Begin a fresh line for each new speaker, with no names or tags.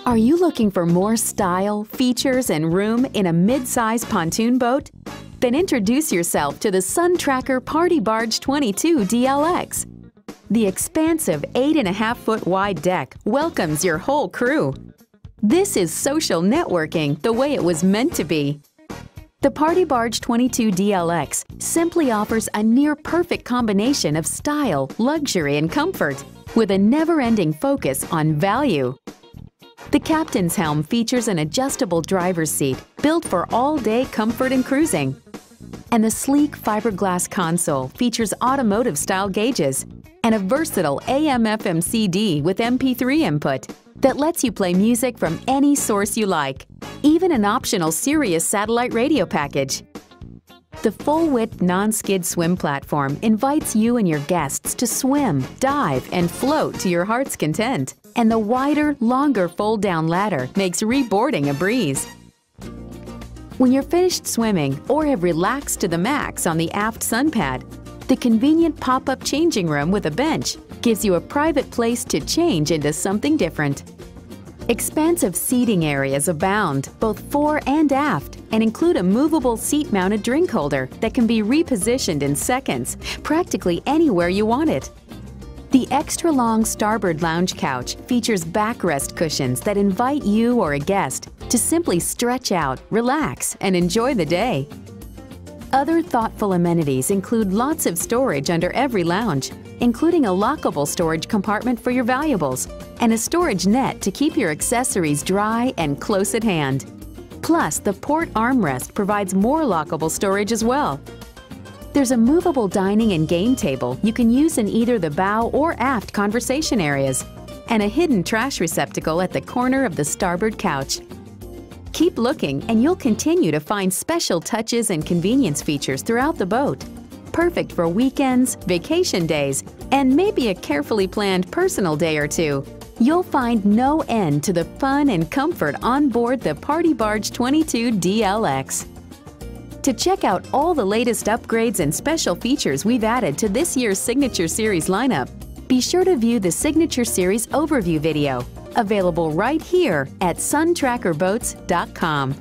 Are you looking for more style, features, and room in a mid-size pontoon boat? Then introduce yourself to the Suntracker Party Barge 22 DLX. The expansive 8.5-foot wide deck welcomes your whole crew. This is social networking the way it was meant to be. The Party Barge 22 DLX simply offers a near-perfect combination of style, luxury, and comfort, with a never-ending focus on value. The captain's helm features an adjustable driver's seat built for all-day comfort and cruising. And the sleek fiberglass console features automotive-style gauges and a versatile AM/FM CD with MP3 input that lets you play music from any source you like, even an optional Sirius satellite radio package. The full-width non-skid swim platform invites you and your guests to swim, dive, and float to your heart's content. And the wider, longer fold-down ladder makes reboarding a breeze. When you're finished swimming or have relaxed to the max on the aft sun pad, the convenient pop-up changing room with a bench gives you a private place to change into something different. Expansive seating areas abound, both fore and aft, and include a movable seat-mounted drink holder that can be repositioned in seconds, practically anywhere you want it. The extra-long starboard lounge couch features backrest cushions that invite you or a guest to simply stretch out, relax, and enjoy the day. Other thoughtful amenities include lots of storage under every lounge, including a lockable storage compartment for your valuables and a storage net to keep your accessories dry and close at hand. Plus, the port armrest provides more lockable storage as well. There's a movable dining and game table you can use in either the bow or aft conversation areas, and a hidden trash receptacle at the corner of the starboard couch. Keep looking and you'll continue to find special touches and convenience features throughout the boat. Perfect for weekends, vacation days, and maybe a carefully planned personal day or two. You'll find no end to the fun and comfort on board the Party Barge 22 DLX. To check out all the latest upgrades and special features we've added to this year's Signature Series lineup, be sure to view the Signature Series overview video, available right here at suntrackerboats.com.